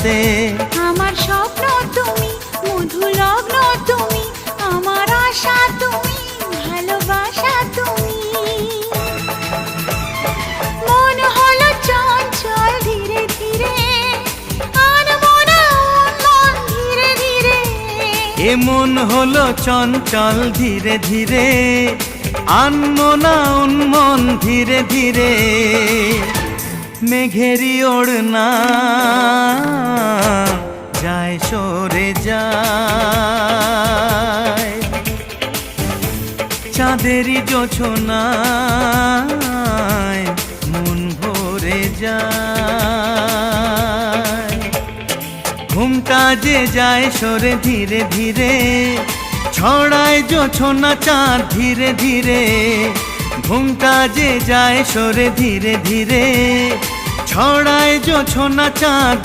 রাতে। আমার স্বপ্ন তুমি, মধু লগ্ন তুমি, আমার আশা তুমি, ভালোবাসা তুমি। মন হলো চঞ্চল ধীরে ধীরে, আনমনা মন ধীরে ধীরে। এ মন হলো চঞ্চল ধীরে ধীরে, আনমনা উন্মন ধীরে ধীরে। মেঘেরি ওড়না যায় সরে যায়, চাঁদেরই জোছনায় মন ভরে যায়। ঘুমটা যে যায় সরে ধীরে ধীরে, ছড়ায় জোছনা চাঁদ ধীরে ধীরে। ঘুমটা যে যায় সরে ধীরে ধীরে, ছড়ায় জোছনা চাঁদ।